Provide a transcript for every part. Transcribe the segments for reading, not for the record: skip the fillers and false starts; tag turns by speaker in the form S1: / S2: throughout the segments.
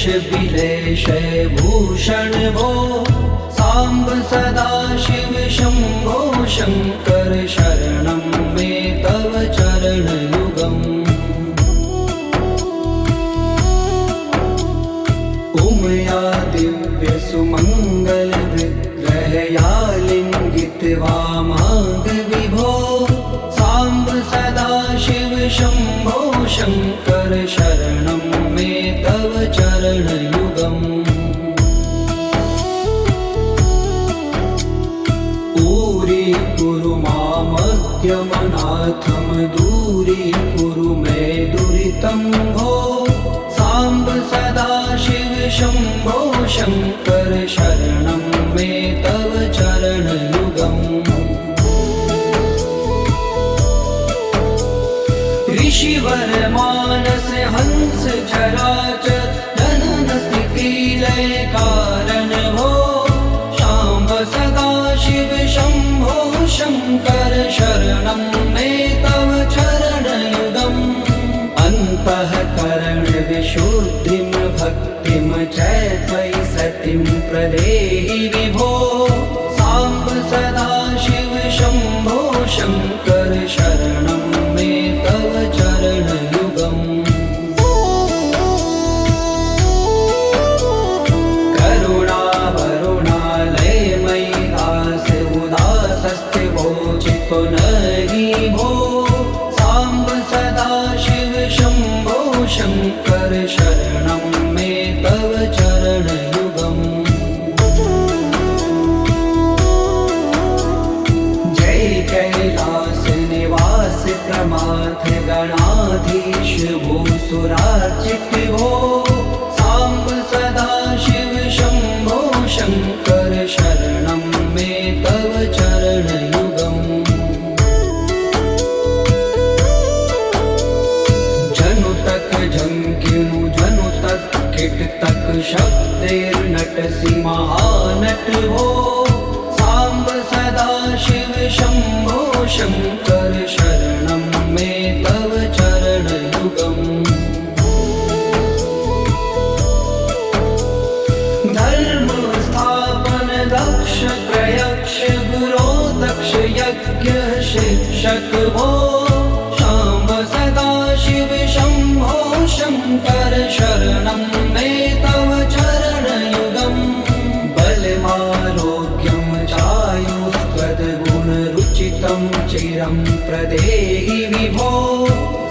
S1: बिलेश भूषण भो सांब सदा शिव शंभो शंकर शरणं मे तव चरणयुगम् उमया दिव्य सुमंगल विग्रहया लिंगित वामांग विभो सांब सदा शिव शंभो शंकर शरणं मे तव चरणयुगम् दूरी मामद्यमनाथम दूरी कुरु मे दुरितं भो सांब सदा शिव शंभो शंकर शरणं मे तव चरणयुगम् ऋषिवर मानस हंस चराचर जनन स्थिति लय कारण भो सांब सदा शिव शंभो शंकर शरणं मे तव चरणयुगम् अन्तःकरण विशुद्धिं भक्तिं च त्वयि सतिं प्रदेहि विभो सांब सदा शिव शंभो शंकर शरणं मे तव चरणयुगम् नहि भो सांब सदा शिव शंभो शंकर शरणं मे तव चरणयुगम् जय कैलास निवास प्रमाथ गणाधीश भूसुरार्चित भो सांब सदा शिव शंभो शंकर शरणं मे तव चरणयुगम् झंकिनु जनु तक किट तक शब्देर्नटसि महानट भो सांब सदा शिव शंभो शंकर शरणं मे तव चरणयुगम् धर्म स्थापन दक्ष प्रयक्ष गुरो दक्ष यज्ञ शिक्षक भो सांब सदा शिव शंभो शंकर शरणं मे तव चरणयुगम् बलमारोग्यं चायुस्त्वद्गुणरुचितं चिरं प्रदेहि विभो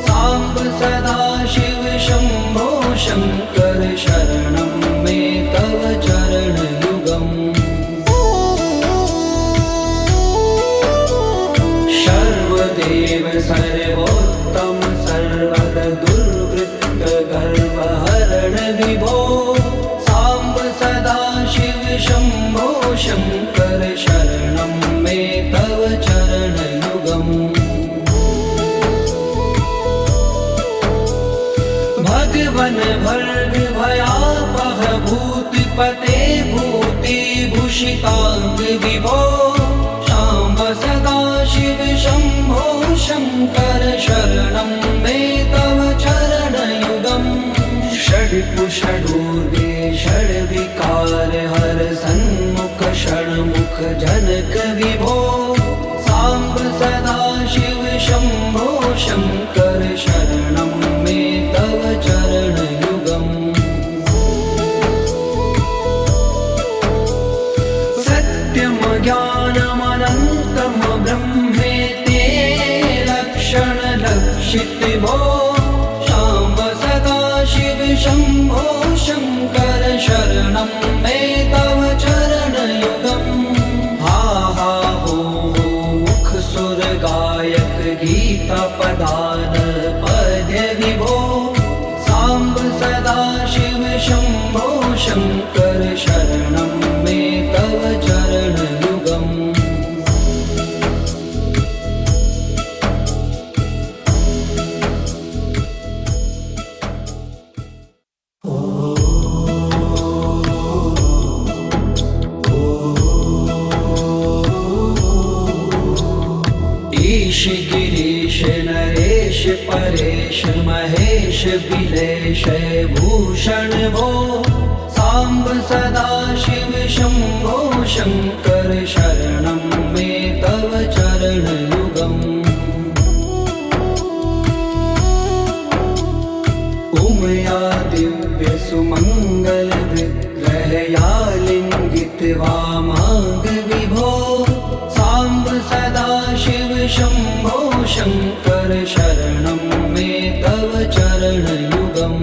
S1: सांब सदा शिव शंभो शंकर शरणं मे तव चरणयुगम् सर्वदेव सर्वोत्तम सर्वद दुर्वृत्त गर्वहरण विभो सांब सदा शिव शंभो शंकर शरणं मे तव चरणयुगम् भगवन भर्ग भयापह भूतिपते भूतिभूषितांग विभो सांब सदा शिव शंभो शंकर शरणं मे तव चरणयुगम् षड्पुषडूर्वे षड्विकार हर सन्मुख षण्मुख जनक विभो सांब सदा शिव शंभो शंकर शरणं मे तव चरणयुगम् सत्यं ज्ञानमनन्तं ब्रह्मेति लक्षण लक्षित भो सांब सदा शिव शंभो शंकर शरणं मे तव चरणयुगम् हा हा हो मुख सुर गायक गीता पदान पद्य विभो सांब सदा शिव शंभो शंकर शरणं मे तव चरणयुगम् ईश गिरीश नरेश परेश महेश बिलेश भूषण भो साम्ब सदाशिव शम्भो शङ्कर शरणं मे तव चरणयुगम् उमया दिव्यसुमङ्गलविग्रहया लिङ्गितवामाङ्गविभो साम्ब सदाशिव शम्भो शङ्कर शरणं मे तव चरणयुगम्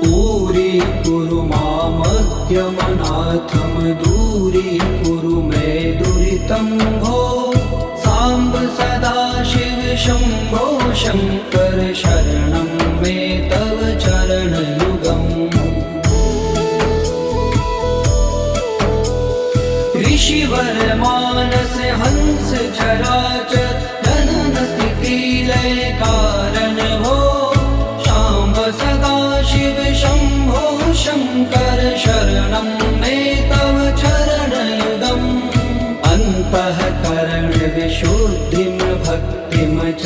S1: दूरी मामज्ञमनाथं दूरीकुरु मे दुरितं भो साम्ब सदाशिव शम्भो शङ्कर शरणं मे तव चरणयुगम् ऋषिवर मानस हंस चराचर जनन स्थिति लय कारण भो शाम्ब सदाशिव शम्भो शङ्कर शरणं मे तव चरणयुगम् अन्तःकरण विशुद्धिं भक्तिं च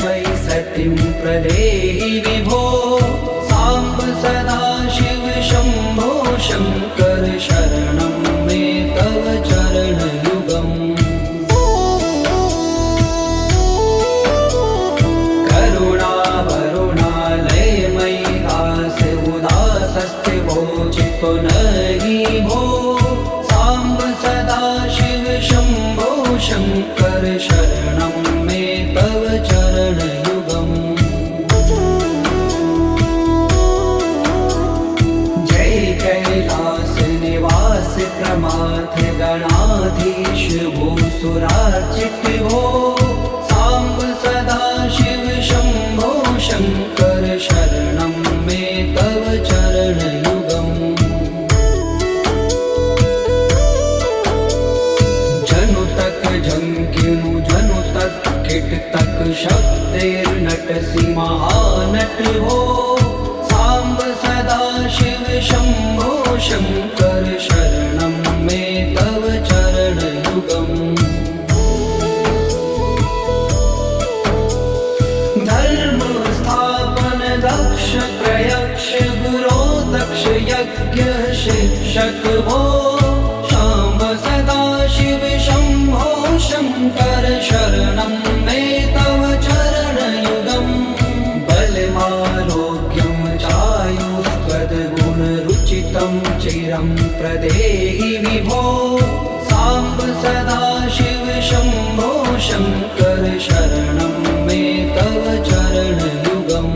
S1: त्वयि सतिं प्रदेहि विभो साम्ब सदाशिव शम्भो शङ्कर शरणं मे तव चरणयुगम् चितो नहि भो साम्ब सदाशिव शम्भो शङ्कर शरणं मे तव चरणयुगम् जय कैलास निवास प्रमाथ गणाधीश भूसुरार्चित भो साम्ब सदाशिव शम्भो शङ्कर शरणं मे तव चरणयुगम् जंकिनु जनु तक किट तक शक्तिर्नटसि महानट हो साम्ब सदाशिव शम्भो शङ्कर शरणं मे तव चरणयुगम् धर्म स्थापन दक्ष प्रयक्ष गुरो दक्ष यज्ञ शिक्षक भो शाम्ब सदाशिव शम्भो शङ्कर शरणं मे तव चरणयुगम् बलमारोग्यं चायुस्त्वद्गुणरुचितं चिरं प्रदेहि विभो साम्ब सदाशिव शम्भो शङ्कर शरणं मे तव चरणयुगम्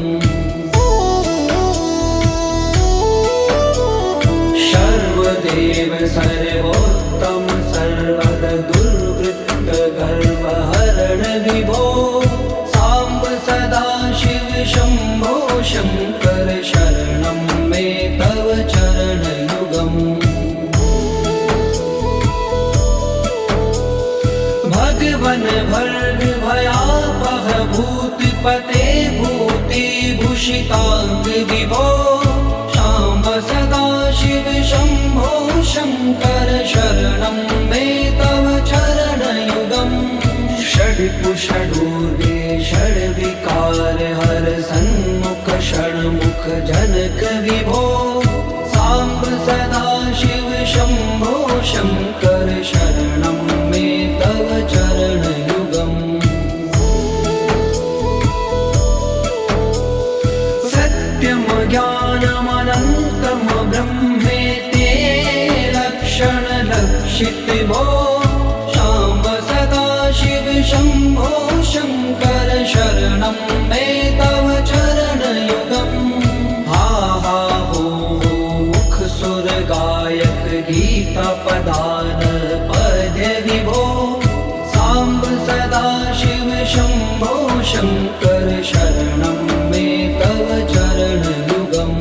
S1: सर्वदेव सर्वोत्तम सर्वद दुर्वृत्त गर्वहरण विभो साम्ब सदाशिव शम्भो शङ्कर शरणं मे तव चरणयुगम् भगवन भर्ग भयापह भूतिपते भूतिभूषिताङ्ग विभो शाम्ब सदाशिव शम्भो शङ्कर शरणं मे तव चरणयुगम् षड्पुषडूर्वे षड्विकार हर सन्मुख षण्मुख जनक विभो साम्ब सदाशिव शम्भो शङ्कर शरणं मे तव चरणयुगम् सत्यं ज्ञानमनन्तं ब्रह्मेते लक्षणलक्षित भो शाम्ब सदाशिव शम्भो शङ्कर शरणं मे तव चरणयुगम् हा हा हो मुख सुर गायक गीता पदान पद्य विभो साम्ब सदाशिव शम्भो शङ्कर शरणं मे तव चरणयुगम्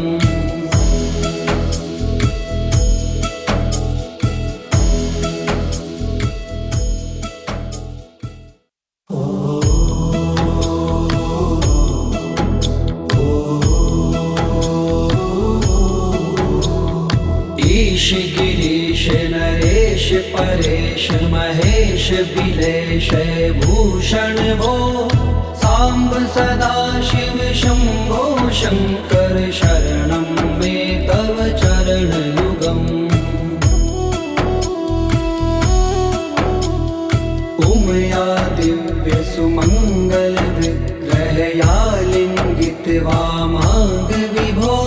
S1: ईश गिरीश नरेश परेश महेश बिलेश भूषण भो साम्ब सदाशिव शम्भो शङ्कर शरणं मे तव चरणयुगम् उमया दिव्यसुमङ्गलविग्रहया लिङ्गितवामाङ्गविभो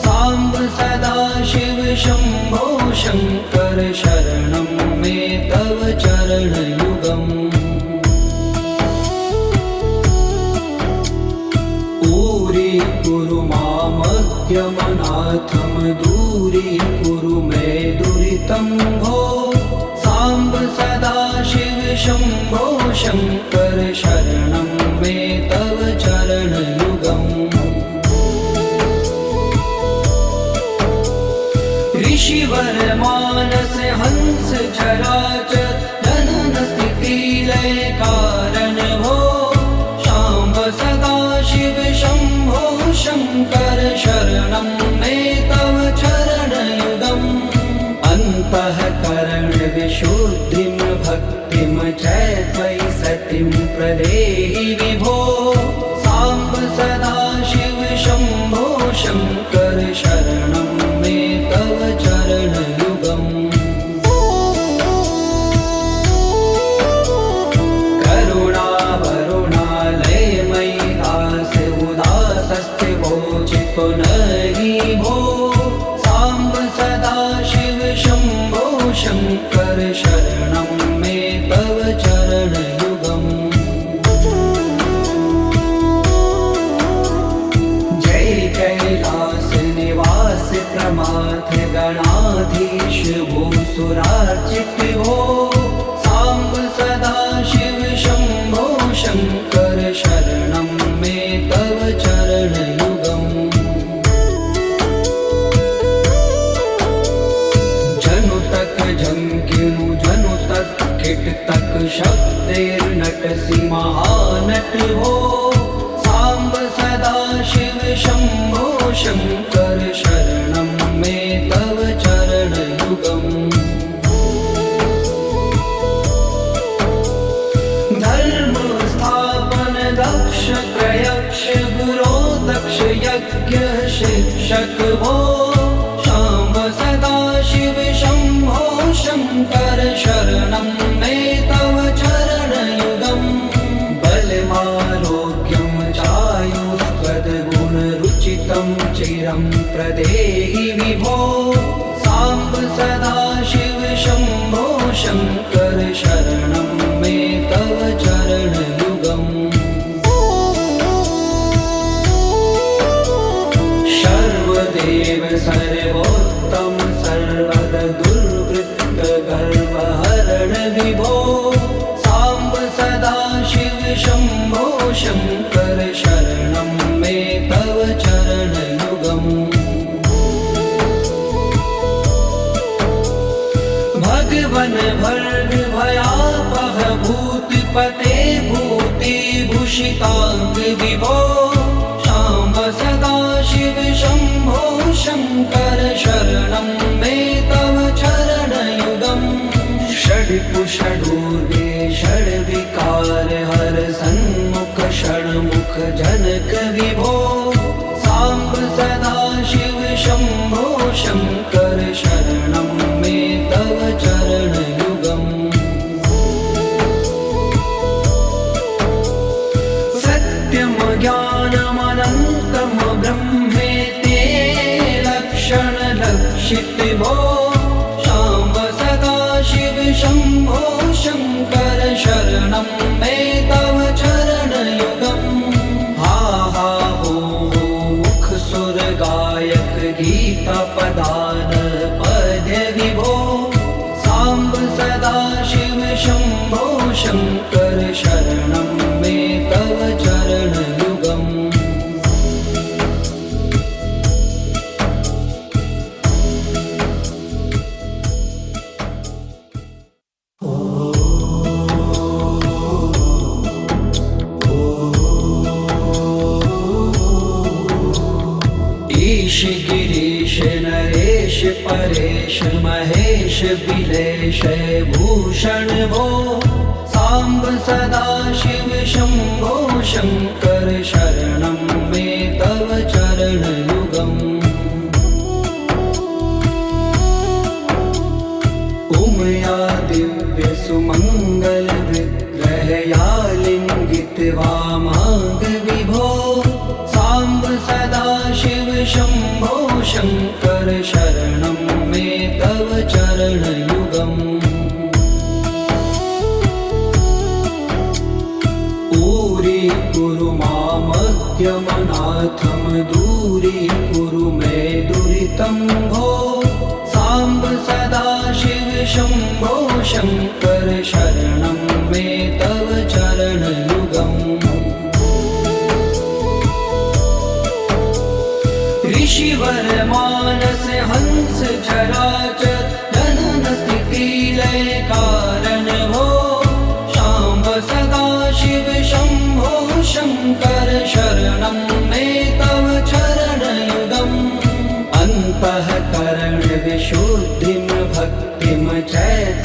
S1: साम्ब सदाशिव शम्भो शङ्कर शरणं मे तव चरणयुगम् दूरी मामज्ञमनाथं दूरीकुरु मे दुरितं भो साम्ब सदाशिव शम्भो शङ्कर शरणं मे तव चरणयुगम् ऋषिवर मानस हंस चराचर जनन स्थिति लय कारण भो शाम्ब सदाशिव शम्भो शङ्कर शरणं मे तव चरणयुगम् अन्तःकरण विशुद्धिं भक्तिं च त्वयि सतिं प्रदेहि विभो साम्ब सदाशिव शम्भो शङ्कर शरणं मे तव चरणयुगम् नहि भो साम्ब सदाशिव शम्भो शङ्कर शरणं मे तव चरणयुगम् जय कैलास निवास प्रमाथ गणाधीश भूसुरार्चित भो साम्ब सदाशिव शम्भो शङ्कर शरणं मे तव चरणयुगम् झंकिनु जनु तक किट तक शब्देर्नटसि महानट भो साम्ब सदाशिव शम्भो शङ्कर शरणं मे तव चरणयुगम् धर्म स्थापन दक्ष प्रयक्ष गुरो दक्ष यज्ञ शिक्षक भो शाम्ब सदाशिव शम्भो शङ्कर शरणं मे तव चरणयुगम् बलमारोग्यं चायुस्त्वद्गुणरुचितं चिरं प्रदेहि विभो साम्ब सदाशिव शम्भो शङ्कर शरणं मे तव चरणयुगम् सर्वदेव सर्वोत्तम सर्वद दुर्वृत्त गर्वहरण विभो साम्ब सदाशिव शम्भो शङ्कर शरणं मे तव चरणयुगम् भगवन भर्ग भयापह भूतिपते भूतिभूषिताङ्ग विभो साम्ब सदाशिव शम्भो शङ्कर शरणं मे तव चरणयुगम् षड्पुषडूर्वे षड्विकार हर सन्मुख षण्मुख जनक विभो साम्ब सदाशिव शम्भो शङ्कर शरणं मे तव चरणयुगम् सत्यं ज्ञानमनन्तं ब्रह्मेते लक्षणलक्षित भो शाम्ब सदाशिव शम्भो शङ्कर शरणं मे तव चरणयुगम् हा हा हो मुख सुर गायक गीता पदान पद्य विभो साम्ब सदाशिव शम्भो शङ्कर शरणं मे तव चरणयुगम् ईश गिरीश नरेश परेश महेश बिलेश भूषण भो साम्ब सदाशिव शम्भो शङ्कर शरणं मे तव शम्भो शङ्कर शरणं मे तव चरणयुगम् दूरीकुरु मामद्यमनाथं दूरीकुरु मे दुरितं भो साम्ब सदाशिव शम्भो शङ्कर शरणं मे तव चरणयुगम् ऋषिवर मानस हंस चराचर जनन स्थिति लय कारण भो शाम्ब सदाशिव शम्भो शङ्कर शरणं मे तव चरणयुगम् अन्तःकरण विशुद्धिं भक्तिं च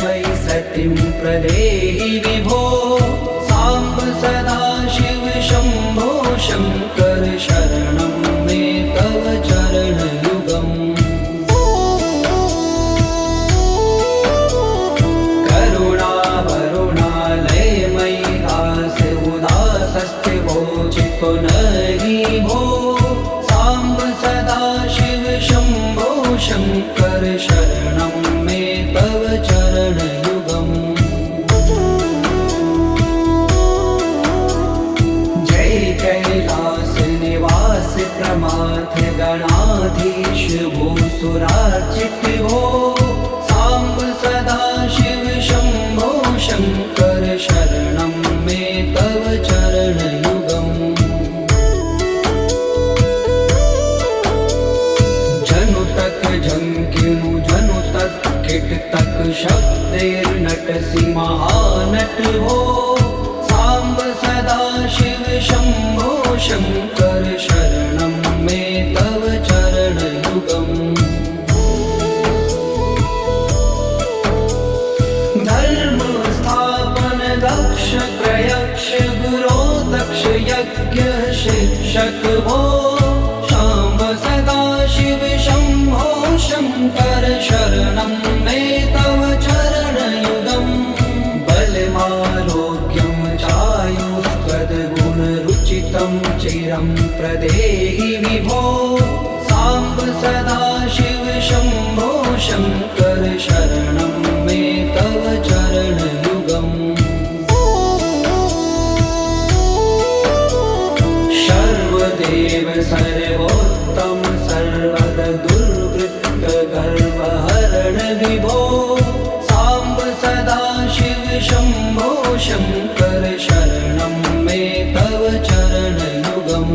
S1: त्वयि सतिं प्रदेहि विभो साम्ब सदाशिव शम्भो शङ्कर शरणं मे तव चरणयुगम् करुणावरुणालयमयि दास उदासस्थिवोचितो नहि भो साम्ब सदाशिव शम्भो शङ्कर शरणं मे तव चरणयुगम् जय कैलास निवास प्रमाथ गणाधीश भूसुरार्चित भो साम्ब सदाशिव शम्भो शङ्कर शरणं मे तव चरणयुगम् जनु तक झंकिनु जनु तक किट तक शब्दैर्नटसि महानट भो साम्ब सदाशिव शम्भो शङ्कर शरणं मे तव चरणयुगम् धर्म स्थापन दक्ष प्रयक्ष गुरो दक्ष यज्ञ शिक्षक भो शाम्ब सदाशिव शम्भो शङ्कर शरणं मे तव चरणयुगम् बलमारोग्यं चायुस्त्वद्गुणरुचितं चिरं प्रदेहि विभो साम्ब सदाशिव शम्भो शङ्कर शरणं मे तव चरणयुगम् सर्वदेव सर्वोत्तम सर्वद दुर्वृत्त गर्वहरण विभो साम्ब सदाशिव शम्भो शङ्कर शरणं मे तव चरणयुगम्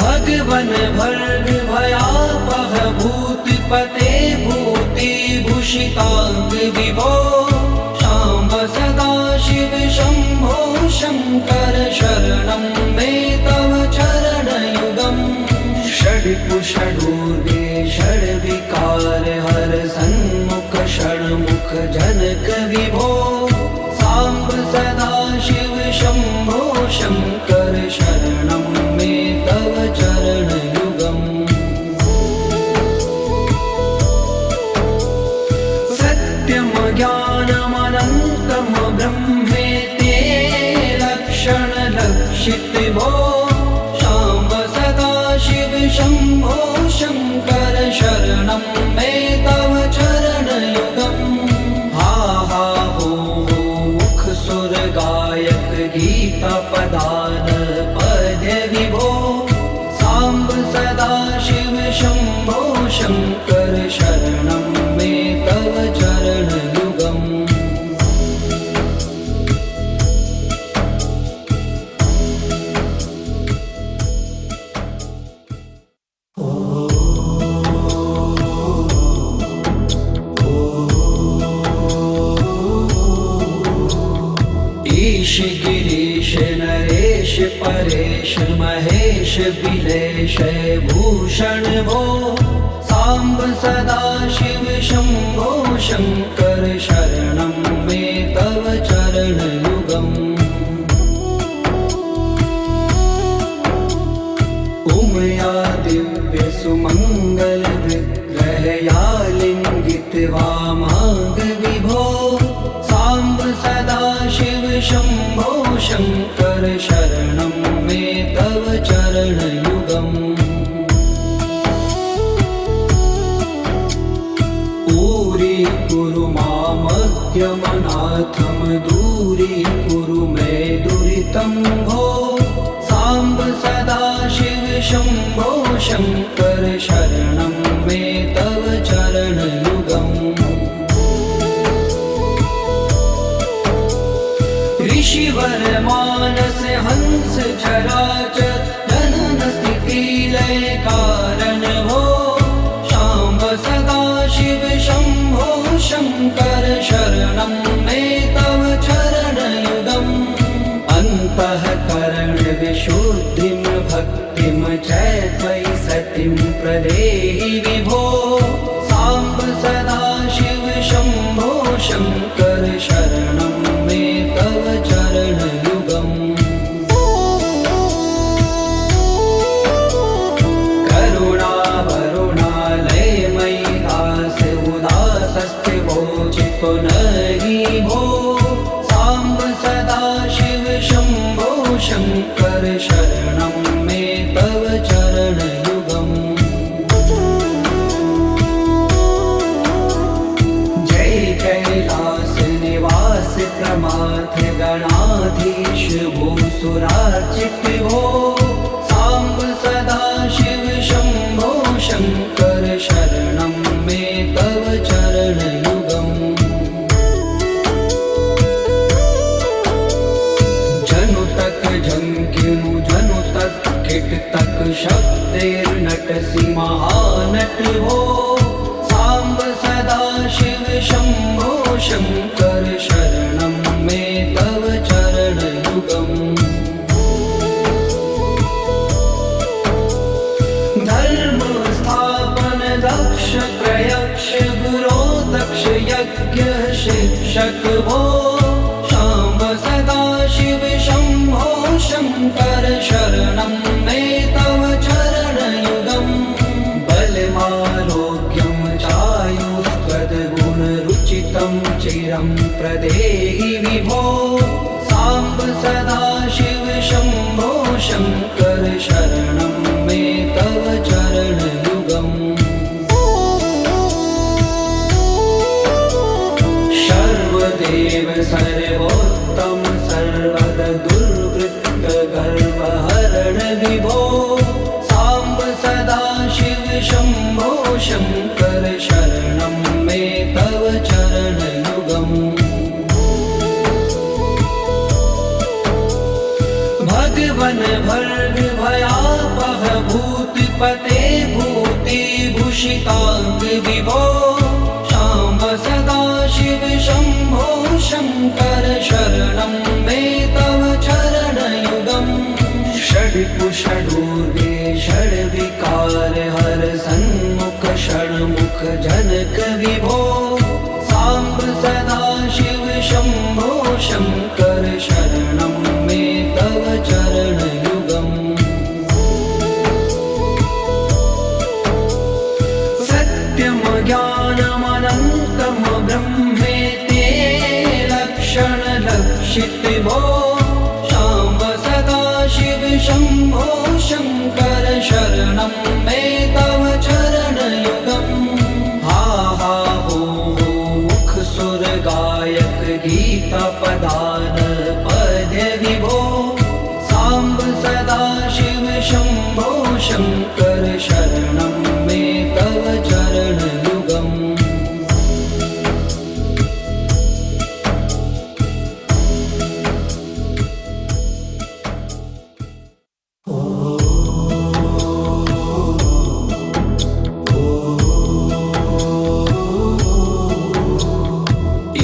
S1: भगवन भर्ग भयापह भूतिपते भूतिभूषिताङ्ग विभो शाम्ब सदाशिव शम्भो शङ्कर शरणं मे तव चरणयुगम् षड्पुषडूर्वे षड्विकार हर सन्मुख षण्मुख जनक विभो साम्ब सदाशिव शम्भो शङ्कर शरणं मे तव चरणयुगम् सत्यं ज्ञानमनन्तं ब्रह्मेति लक्षणलक्षित भो शाम्ब सदाशिव शम्भो शङ्कर शरणं मे तव चरणयुगम् हा हा हो मुख सुर गायक गीता पदान पद्य विभो साम्ब सदाशिव शम्भो शङ्कर शरणं मे तव चरणयुगम् ईश गिरीश नरेश परेश महेश बिलेश भूषण भो साम्ब सदाशिव शम्भो शङ्कर शरणं मे तव चरणयुगम् उमया दिव्य सुमङ्गल विग्रहया लिङ्गित वामाङ्ग विभो साम्ब सदाशिव शम्भो शङ्कर शरणं शम्भो शङ्कर शरणं मे तव चरणयुगम् ऋषिवर मानस हंस चराचर जनन स्थिति लय कारण भो शाम्ब सदा शिव शम्भो शङ्कर शरणं मे तव चरणयुगम् अन्तःकरण विशुद्धिं भक्तिं च त्वयि सतिं प्रदेहि विभो साम्ब सदा शिव शम्भो शङ्कर शरणं मे तव चरणयुगम् करुणावरुणालयमयि दास उदासस्थिवोचितो नहि भो साम्ब सदा शिव शम्भो शङ्कर शरणं मे तव चरणयुगम् जय कैलास निवास प्रमाथ गणाधीश भूसुरार्चित भो साम्ब सदा शिव शम्भो शङ्कर शरणं मे तव चरणयुगम् जनु तक झंकिनु जनु तक किट तक शब्देर्नटसि महानट भो साम्ब सदा शिव शम्भो शङ्कर शरणं मे तव चरणयुगम् धर्म स्थापन दक्ष प्रयक्ष गुरो दक्ष यज्ञ शिक्षक भो शाम्ब सदा शिव शम्भो शङ्कर शरणं मे तव चरणयुगम् बलमारोग्यं चायुस्त्वद्गुणरुचितं चिरं प्रदेहि विभो साम्ब सदा शिव शम्भो शङ्कर शरणं मे तव चरणयुगम् सर्वदेव सर्वोत्तम सर्वद दुर्वृत्त गर्वहरण विभो साम्ब सदा शिव शम्भो शङ्कर शरणं मे तव चरणयुगम् भगवन भर्ग भयापह भूतिपते भूतिभूषिताङ्ग विभो शाम्ब सदा शिव शम्भो शङ्कर शरणं मे तव चरणयुगम् षड्पुषडूर्वे षड्विकार हर सन्मुख षण्मुख जनक विभो साम्ब सदा शिव शम्भो शङ्कर शरणं मे तव चरणयुगम् सत्यं ज्ञानमनन्तं ब्रह्मेति लक्षणलक्षित भो शाम्ब सदा शिव शम्भो शङ्कर शरणं मे तव चरणयुगम् हा हा हो मुख सुर गायक गीता पदान पद्य विभो साम्ब सदा शिव शम्भो शङ्कर शरणं मे तव चरणयुगम्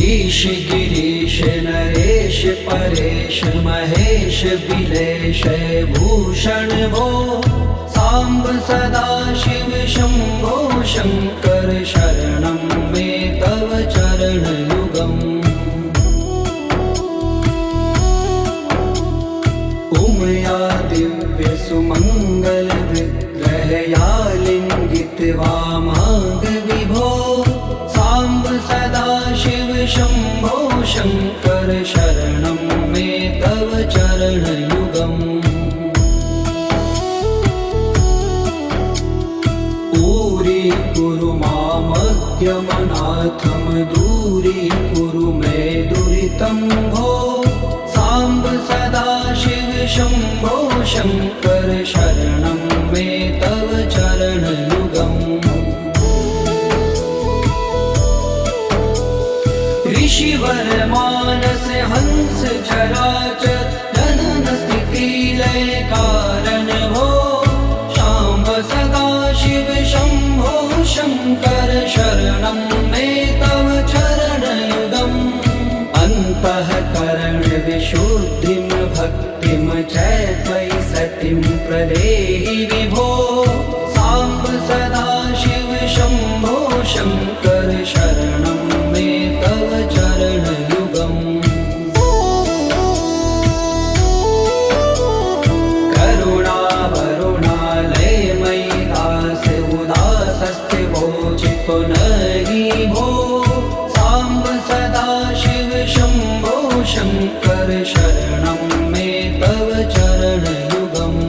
S1: ईश गिरीश नरेश परेश महेश बिलेश भूषण भो साम्ब सदा शिव शम्भो शङ्कर शरणं मे तव चरणयुगम् उमया दिव्य सुमङ्गल विग्रहया लिङ्गित वामाङ्ग विभो साम्ब सदा शिव शम्भो शङ्कर शरणं मे तव चरणयुगम् दूरी मामज्ञमनाथं दूरीकुरु मे दुरितं भो साम्ब सदा शिव शम्भो शङ्कर शरणं मे सतिं प्रदेहि विभो साम्ब सदा शिव शम्भो शङ्कर शरणं मे तव चरणयुगम् करुणावरुणालयमयि दास उदासस्थिवोचितो नहि भो साम्ब सदा शिव शम्भो शङ्कर शरणं मे तव चरणयुगम्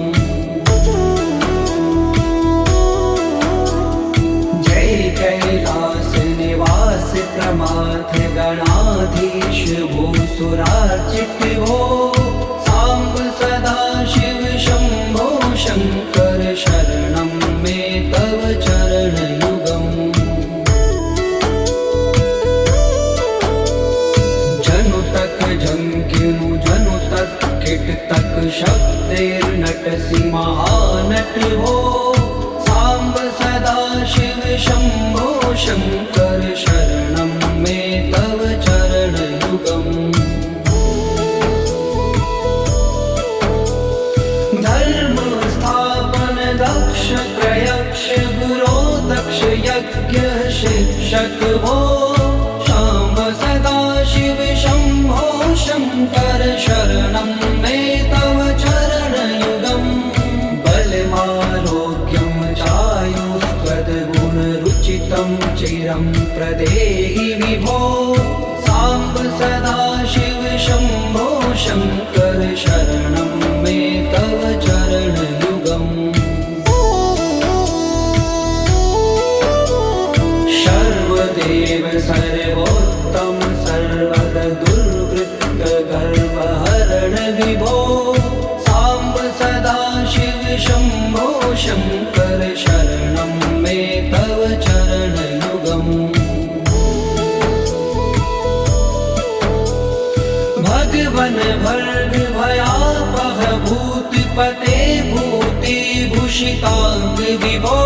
S1: जय कैलास निवास प्रमाथ गणाधीश भूसुरार्चित भो साम्ब सदा शिव शम्भो शङ्कर शरणं मे तव चरणयुगम् जनु तक झंकिनु जनु तक किट तक शब्दैर्नटसि महानट हो साम्ब सदा शिव शम्भो शङ्कर शरणं मे तव चरणयुगम् धर्म स्थापन दक्ष प्रयक्ष गुरो दक्ष यज्ञ शिक्षक भो शाम्ब सदा शिव शम्भो शङ्कर शरणं मे तव चरणयुगम् बलमारोग्यं चायुस्त्वद्गुणरुचितं चिरं प्रदेहि विभो साम्ब सदा शिव शम्भो शङ्कर शरणं मे तव चरणयुगम् सर्वदेव सर्वोत्तम सर्वद दुर्वृत्त गर्वहरण विभो साम्ब सदा शिव शम्भो शङ्कर शरणं मे तव चरणयुगम् भगवन भर्ग भयापह भूतिपते भूतिभूषिताङ्ग विभो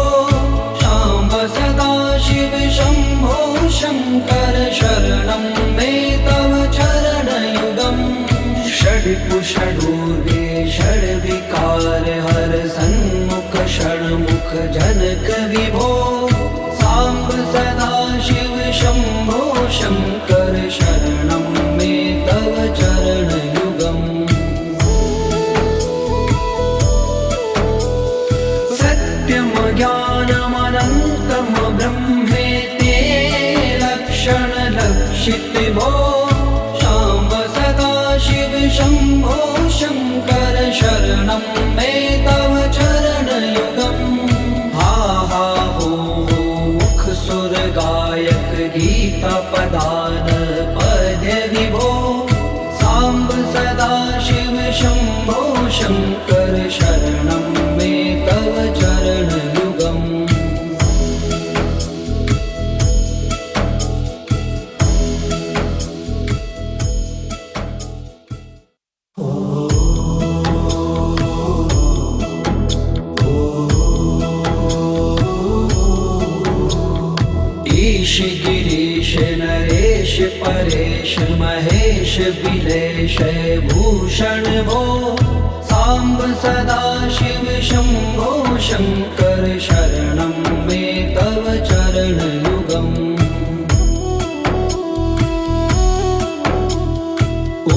S1: शाम्ब सदा शिव शम्भो शङ्कर शरणं मे तव चरणयुगम् षड्कुषडूर्वे षड्विकार हर सन्मुख षण्मुख जनक विभो साम्ब सदा शिव शम्भो शङ्कर शरणं मे तव चरणयुगम् सत्यं ज्ञानमनन्तं ब्रह्मेति लक्षणलक्षित भो शाम्ब सदा शिव शम्भो शङ्कर शरणं मे तव चरणयुगम् हा हा हो मुख सुर गायक गीता पदान पद्य विभो साम्ब सदा शिव शम्भो शङ्कर शरणं मे तव चरणयुगम् ईश गिरीश नरेश परेश महेश बिलेश भूषण भो साम्ब सदा शिव शम्भो शङ्कर शरणं मे तव चरणयुगम्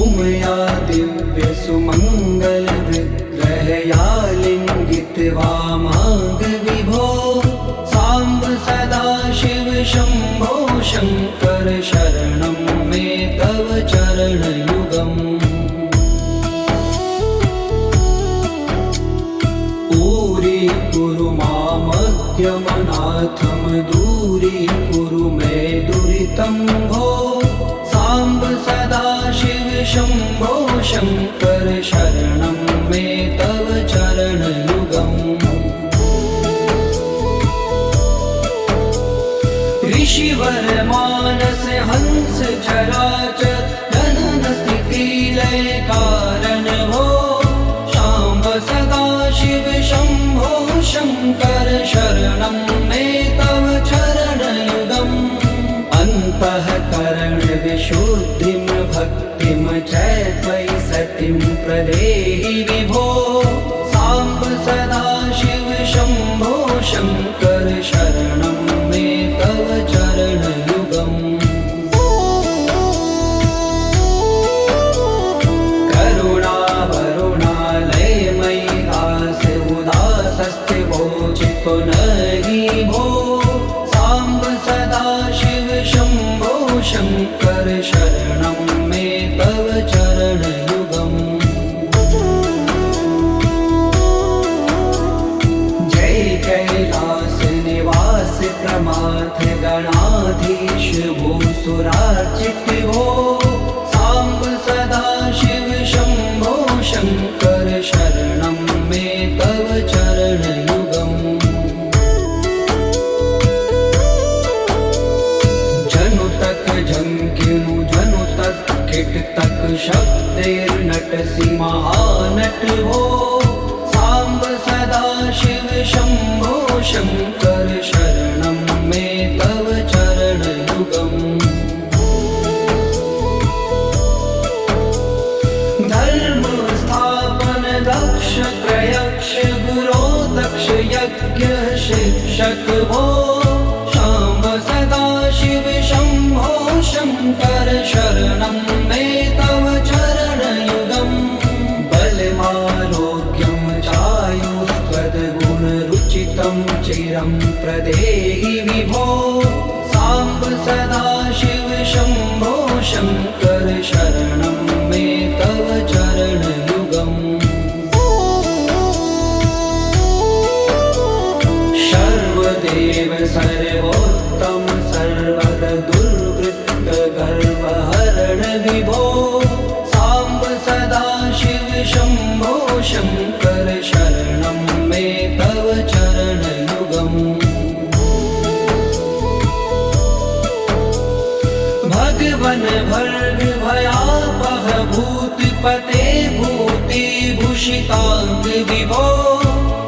S1: उमया दिव्य सुमङ्गल विग्रहया लिङ्गित वामाङ्ग विभो साम्ब सदा शिव शम्भो शङ्कर शरणं मे तव चरणयुगम् दूरीकुरु मामद्यमनाथं दूरीकुरु मे दुरितं भो साम्ब सदा शिव शम्भो शङ्कर शरणं मे तव चरणयुगम् ऋषिवर मानस हंस चराचर जनन स्थिति लय कारण भो शाम्ब सदा शिव शम्भो शङ्कर शरणं मे तव चरणयुगम् अन्तःकरण विशुद्धिं भक्तिं च त्वयि सतिं प्रदेहि विभो साम्ब नटवो साम्ब सदा शिव शम्भो शङ्कर शरणं मे तव चरणयुगम् धर्म स्थापन दक्ष प्रयक्ष गुरो दक्ष यज्ञ शिक्षक भो शाम्ब सदा शिव शम्भो शङ्कर शरणं मे तव चरणयुगम् बलमारोग्यं चायुस्त्वद्गुणरुचितं चिरं प्रदेहि विभो साम्ब सदा शिव शम्भो शङ्कर शरणं मे तव चरणयुगम् सर्वदेव सर्वोत्तम सर्वद दुर्वृत्त गर्वहरण विभो साम्ब सदा शिव शम्भो शङ्कर शरणं मे तव चरणयुगम् भगवन भर्ग भयापह भूतिपते भूतिभूषिताङ्ग विभो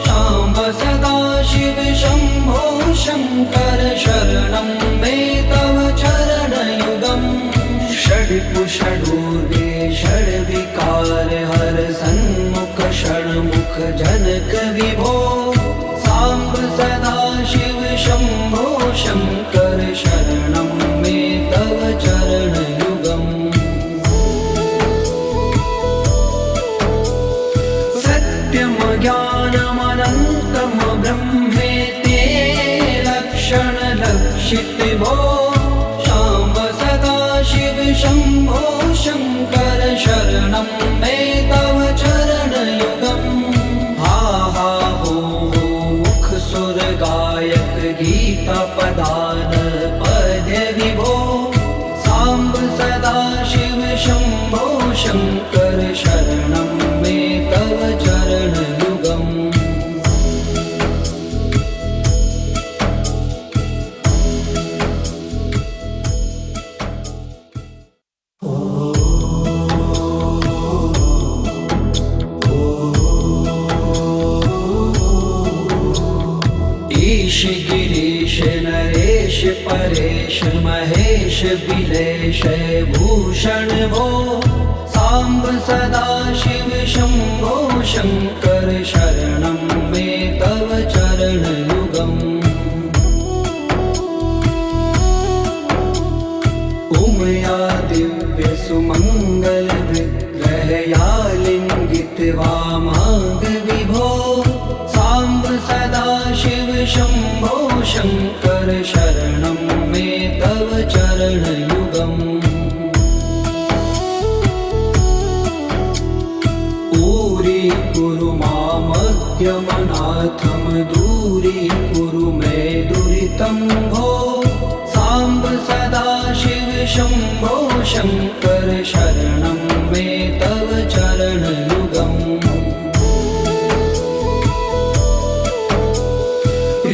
S1: शाम्ब सदा शिव शम्भो शङ्कर शरणं मे तव चरणयुगम् षड्पुषडूर्वे षड्विकार हर सन्मुख षण्मुख जनक विभो साम्ब सदा शिव शम्भो शङ्कर शरणं मे तव चरणयुगम् सत्यं ज्ञानमनन्तं ब्रह्मेति लक्षणलक्षित भो शाम्ब सदा शिव शम्भो शङ्कर शरणं मे तव चरणयुगम् हा हा हो मुख सुर गायक गीता पदान पद्य विभो साम्ब सदा शिव शम्भो शङ्कर शरणं मे तव चरणयुगम् ईश गिरीश नरेश परेश महेश बिलेश भूषण भो साम्ब सदा शिव शम्भो शङ्कर शरणं मे तव चरणयुगम् उमया दिव्य सुमङ्गल विग्रहया लिङ्गित वामाङ्ग विभो साम्ब सदा शिव शम्भो शङ्कर शरणं मे तव चरणयुगम् दूरी मामज्ञमनाथं दूरी कुरु मे दुरितं भो साम्ब सदा शिव शम्भो शङ्कर शरणं मे तव चरणयुगम्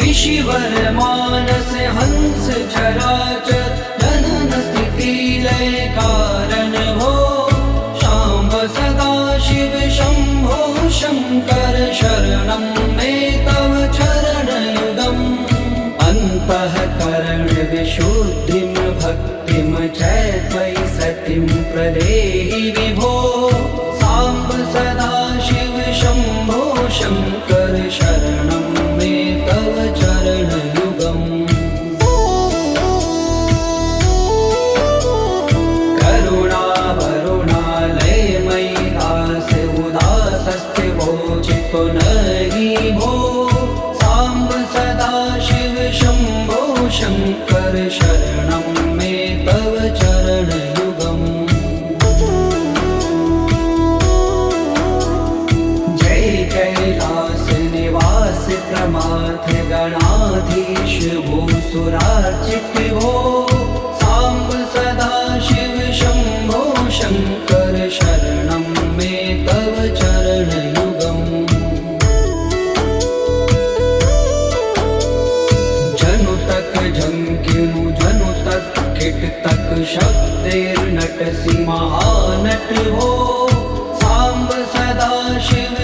S1: ऋषिवर मानस हंस चराचर जनन स्थिति लय कारण भो शाम्ब सदा शिव शम्भो शङ्कर शरणं मे तव चरणयुगम् अन्तःकरण विशुद्धिं भक्तिं च त्वयि सतिं प्रदेहि विभो साम्ब सदा शिव शम्भो शङ्कर शरणं मे तव चरणयुगम् करुणा वरुणालयमयि दास उदासस्थिवोचितो नहि भो साम्ब सदा शिव शम्भो शङ्कर शरणं मे तव चरणयुगम् जय कैलास निवास प्रमाथ गणाधीश भूसुरार्चित भो साम्ब सदा शिव शम्भो शङ्कर शरणं मे तव चरणयुगम् जनु तक झंकिनु जनु तक किट तक शब्देर्नटसि महानट हो साम्ब सदा शिव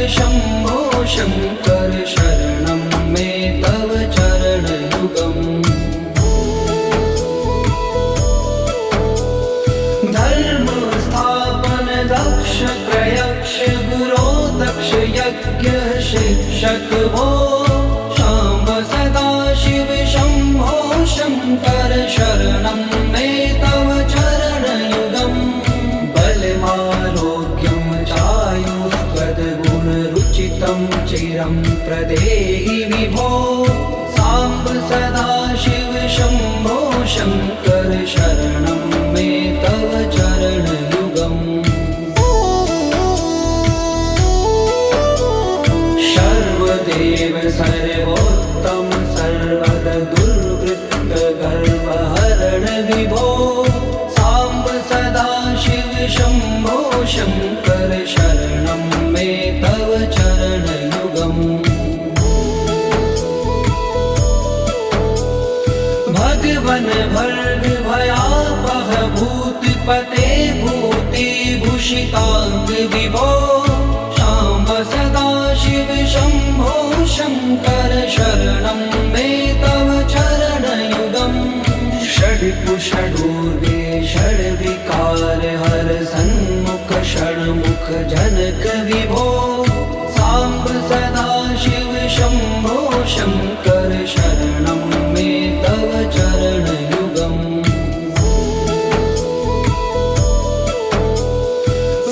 S1: शङ्कर शरणं मे तव चरणयुगम् धर्म स्थापन दक्ष प्रयक्ष गुरो दक्ष यज्ञ शिक्षक भो शाम्ब सदा शिव शम्भो शङ्कर शरणं मे तव चरणयुगम् बलमारोग्यं चायुस्त्वद्गुणरुचितं चिरं प्रदेहि विभो साम्ब सदा शिव शम्भो शङ्कर शरणं मे तव चरणयुगम् सर्वदेव सर्वोत्तम सर्वद दुर्वृत्त गर्वहरण विभो साम्ब सदा शिव शम्भो शङ्कर शरणं मे तव चरणयुगम् भगवन भर्ग भयापह भूतिपते भूतिभूषिताङ्ग विभो शाम्ब सदा शिव शम्भो शङ्कर शरणं मे तव चरणयुगम् षड्पुषडूर्वे षड्विकार हर सन्मुख षण्मुख जनक विभो साम्ब सदा शिव शम्भो शङ्कर शरणं मे तव चरणयुगम्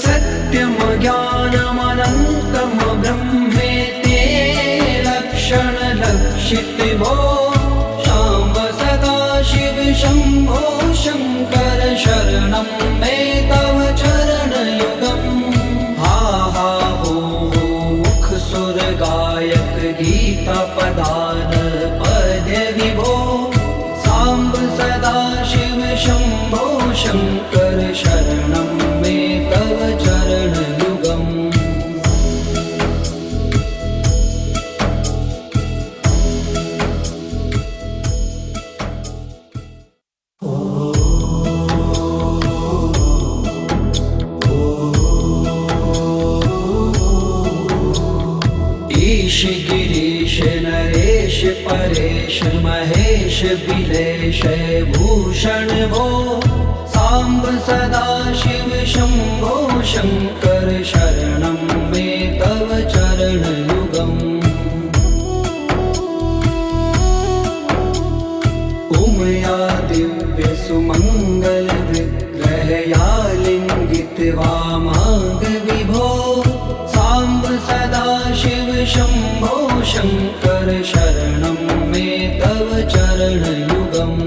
S1: सत्यं ज्ञानमनन्तं ब्रह्मेते लक्षणलक्षित भो शाम्ब सदा शिव शम्भो शङ्कर शरणं मे तव चरणयुगम् हा हा हो मुख सुर गायक गीता पदान पद्य विभो साम्ब सदा शिव शम्भो शङ्कर शरणं मे तव चरणयुगम् ईश गिरीश नरेश परेश महेश बिलेश भूषण भो साम्ब सदा शिव शम्भो शङ्कर शरणं मे तव चरणयुगम् उमया दिव्य सुमङ्गल विग्रहया लिङ्गित वामाङ्ग विभो साम्ब सदा शिव शम्भो शङ्कर शरणं मे तव चरणयुगम्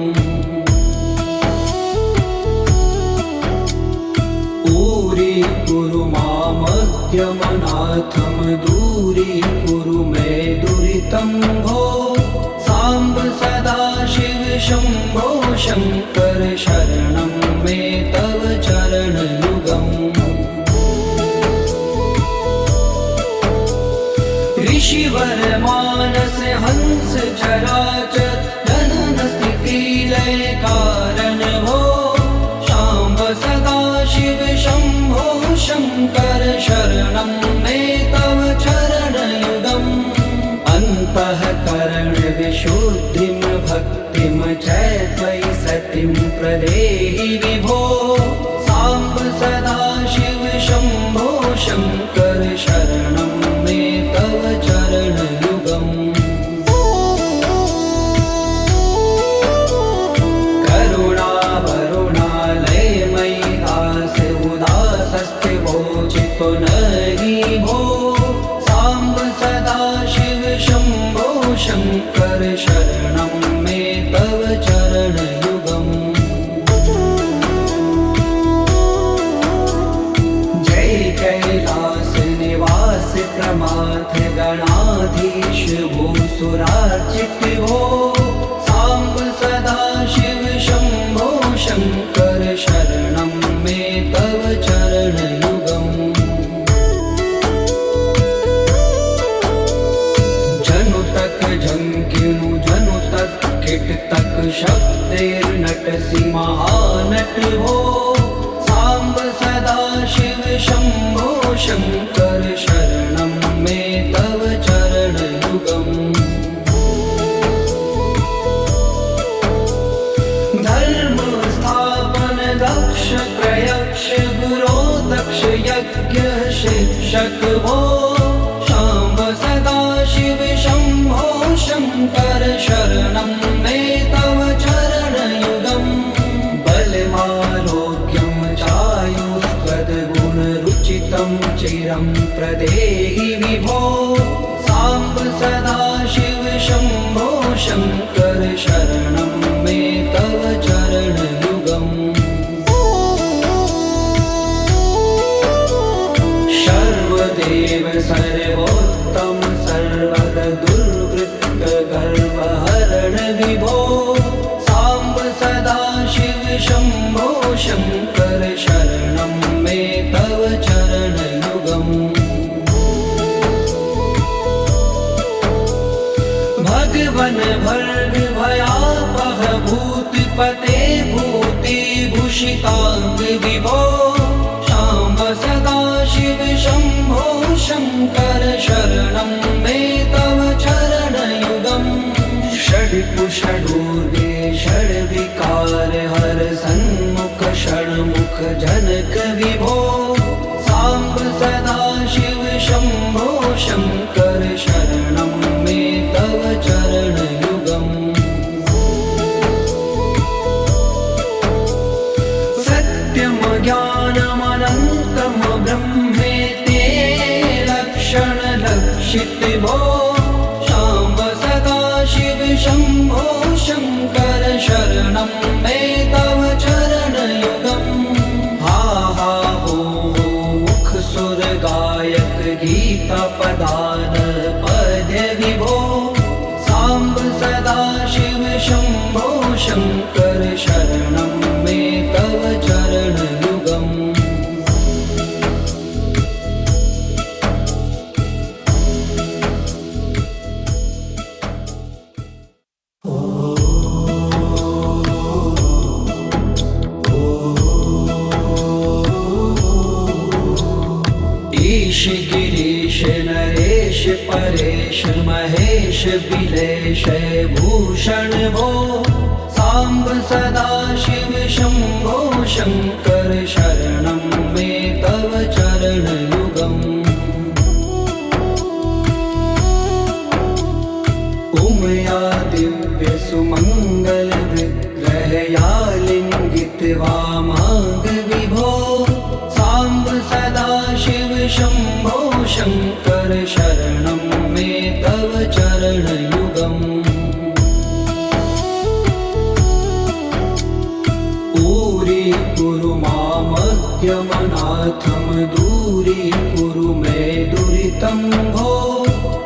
S1: ऊरी कुरु मामद्यमनाथं दूरी कुरु मे दुरितं भो साम्ब सदा शिव शम्भो शङ्कर शरणं मे तव चरणयुगम् ऋषिवर मानस हंस चराचर जनन स्थिति लय कारण भो शाम्ब सदा शिव शम्भो शङ्कर शरणं मे तव चरणयुगम् अन्तःकरण विशुद्धिं भक्तिं च त्वयि सतिं प्रदेहि विभो साम्ब सदा शिव शम्भो शङ्कर शरणं मे तव चरणयुगम् करुणा वरुणालयमयि दास उदासस्ते वोचितो नहि भो साम्ब सदा शिव शम्भो शङ्कर शरणं मे तव चरणयुगम् जय कैलास निवास प्रमाथ गणाधीश भूसुरार्चित भो साम्ब सदा शिव शम्भो शङ्कर शरणं मे तव चरणयुगम् जनुतक झंकिनु जनुतक किटतक शब्दैर्नटसि महानट भो साम्ब सदा शिव शम्भो शङ्कर शरणं मे तव दक्ष यज्ञ शिक्षक वो, शाम्ब सदा शिव शंभो शंकर शरणं मे तव चरणयुगम्। बलमारोग्यं चायुस्त्वद्गुणरुचितं चिरं प्रदेहि विभो, साम्ब सदा शिव शंभो शंकर शरणं मे तव चरणयुगम्। सर्वदेव सर्वोत्तम सर्वद दुर्वृत्त गर्वहरण विभो, साम्ब सदा शिव शंभो शंकर शरणं मे तव चरणयुगम्। भगवन भर्ग भयापह भूतपते भूतिभूषितांग विभो, शाम्ब सदा शिव शंभो शंकर शरणं मे तव चरणयुगम्। षड्कुषडूर्गे षड्विकार हर सन्मुख षण्मुख जनक विभो, साम्ब सदा शिव शंभो शंकर शरणं मे तव चरणयुगम्। सत्यम ज्ञानमनन्तम ब्रह्मेते लक्षण लक्षित भो, शाम्ब सदा शिव शंभो शंकर शरणं मे तव चरणयुगम्। हा हा हो मुख सुर गायक गीता पदान पद्य विभो, साम्ब सदा शिव शंभो शंकर शरणं मे तव चरणयुगम्। ईश गिरीश नरेश परेश महेश बिलेश भूषण भो, साम्ब सदा शिव शंभो शंकर शरणं मे तव चरणयुगम्। उमया दिव्य सुमंगल विग्रह या लिंगित वामांग विभो, साम्ब सदा शिव शंभो शंकर शरणं मे तव चरणयुगम्। पूरी कुरु मामज्ञमनाथं दूरी कुरु मे दुरितं भो,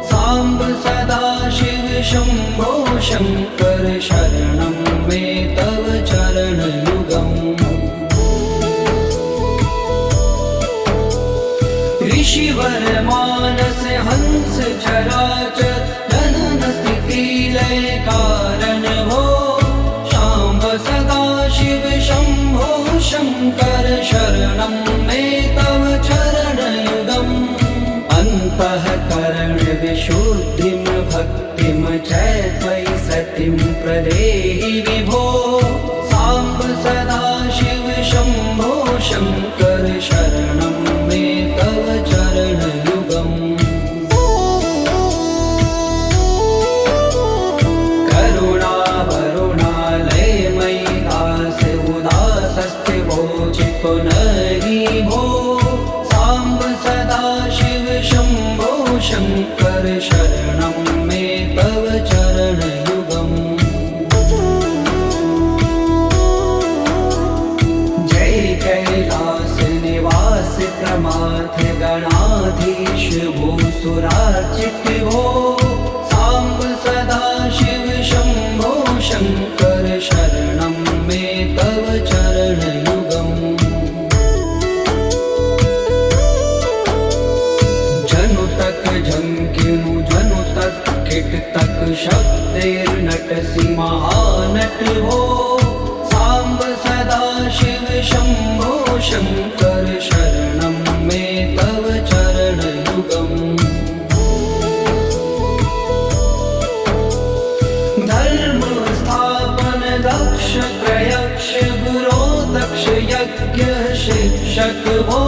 S1: साम्ब सदा शिव शंभो शंकर शरणं मे तव चरणयुगम्। ऋषिवर मानस हंस चराचर जनन स्थिति लय कारण भो, शाम्ब सदा शिव शंभो शंकर शरणं मे तव चरणयुगम्। अन्तःकरण विशुद्धिं भक्तिं च त्वयि सतिं प्रदेहि विभो, साम्ब सदा शिव शंभो शंकर शरणं मे तव चरणयुगम्। करुणा वरुणालय मयि दास उदासस्ते वोचितो नहि भो, साम्ब सदा शिव शंभो शंकर शरणं मे तव चरणयुगम्। जय कैलास निवास प्रमाथ गणाधीश भूसुरार्चित भो, साम्ब सदा शिव शंभो शंकर शरणं मे तव चरणयुगम्। जनु तक झंकिनु जनु तक किट तक शब्दैर्नटसि महानट भो, साम्ब सदा शिव शंभो शंकर शरणं मे तव चरणयुगम्। धर्म स्थापन दक्ष प्रयक्ष गुरो दक्ष यज्ञ शिक्षक भो,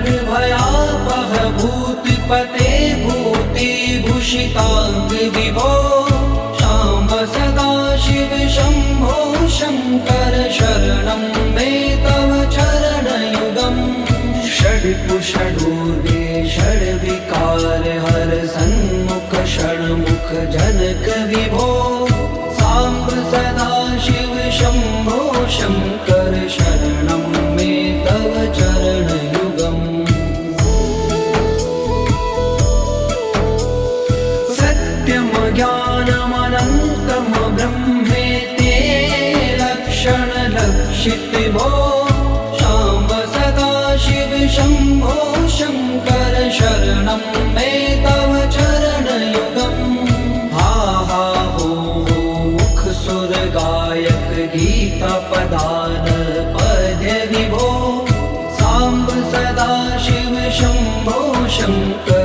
S1: निर्भयापह भूतिपते भूतिभूषिताङ्ग विभो शाम्ब सदाशिव शम्भो शङ्कर शरणं मे तव चरणयुगम् षड्पुषडूर्वे षड्विकार हर सन्मुख षण्मुख जनक विभो साम्ब सदाशिव शम्भो शङ्कर शरणं मे तव चरणयुगम् सत्यं ज्ञानमनन्तं ब्रह्मेते लक्षणलक्षितिभो शाम्ब सदाशिव शम्भो शङ्कर शरणं मे तव चरणयुगम् हा हा हो मुख सुर गायक गीता पदान पद्य विभो साम्ब सदाशिव शम्भो शङ्कर